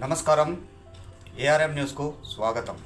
నమస్కారం, ఏఆర్ఎం న్యూస్కు స్వాగతం.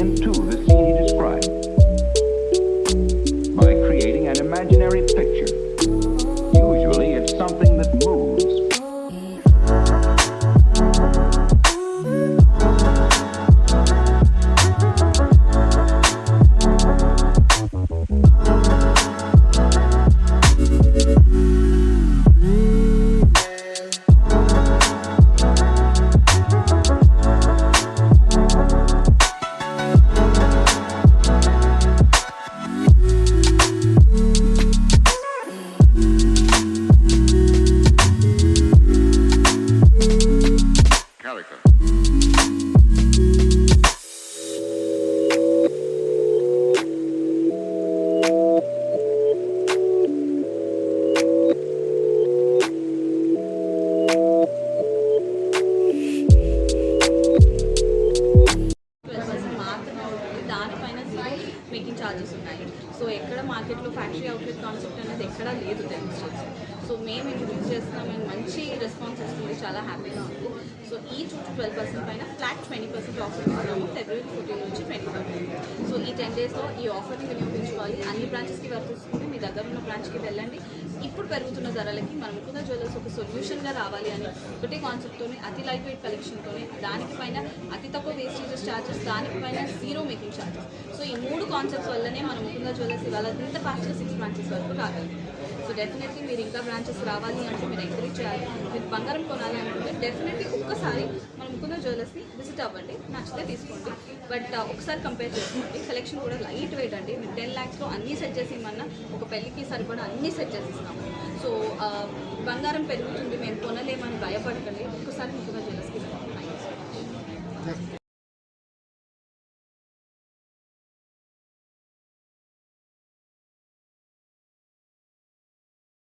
Into the scene he described by creating an imaginary picture. Usually it's something that moves. Making charges ఉన్నాయి. So ఎక్కడ మార్కెట్లో factory outlet concept అనేది ఎక్కడా లేదు తెలుస్తుంది. సో మేము ఇంట్రడ్యూస్ చేస్తున్నాం అండ్ మంచి రెస్పాన్స్ వస్తుంది, చాలా హ్యాపీగా ఉంది. సో ఈ 2-12% పైన ఫ్లాట్ 20% ఆఫర్ ఇస్తున్నాము ఫిబ్రవరి 14 నుంచి 25. సో ఈ 10 డేస్లో ఈ ఆఫర్ని వినియోగించుకోవాలి. అన్ని బ్రాంచెస్కి వర్తిస్తుంది. మీ దగ్గర ఉన్న బ్రాంచ్కి వెళ్ళండి. ఇప్పుడు పెరుగుతున్న ధరలకి మన ముకుంద జ్యువెలర్స్ ఒక సొల్యూషన్గా రావాలి అని ఒకటే కాన్సెప్ట్తోనే, అతి లైట్ వెయిట్ కలెక్షన్తోనే, దానికి పైన అతి తక్కువ వేస్టేజెస్ ఛార్జెస్, దానికి పైన జీరో మేకింగ్ ఛార్జెస్. సో ఈ 3 కాన్సెప్ట్స్ వల్లనే మన ముకుంద జ్యువెలర్స్ ఇవాళ ఇంత ఫాస్ట్గా 6 బ్రాంచెస్ వరకు రాగలరు. సో డెఫినెట్లీ మీరు ఇంకా బ్రాంచెస్ రావాలి అంటే మీరు ఎంకరేజ్ చేయాలి. మీరు బంగారం కొనాలి అనుకుంటే డెఫినెట్లీ ఒక్కసారి మన ముకుంద జ్యువెలర్స్ని విజిట్ అవ్వండి. నచ్చితే తీసుకోండి, బట్ ఒకసారి కంపేర్ చేసుకోండి. కలెక్షన్ కూడా లైట్ వెయిట్ అండి. మీరు 10 lakhsలో అన్నీ సెట్ చేసి ఇమ్మన్నా ఒక పెళ్ళికి సరిపడా అన్నీ సెట్ చేసి ఇస్తాము. సో బంగారం పెరుగుతుంది, మేము కొనలేమని భయపడకండి. ఒక్కసారి ముకుంద జ్యువెలర్స్కి థ్యాంక్ యూ సో మచ్.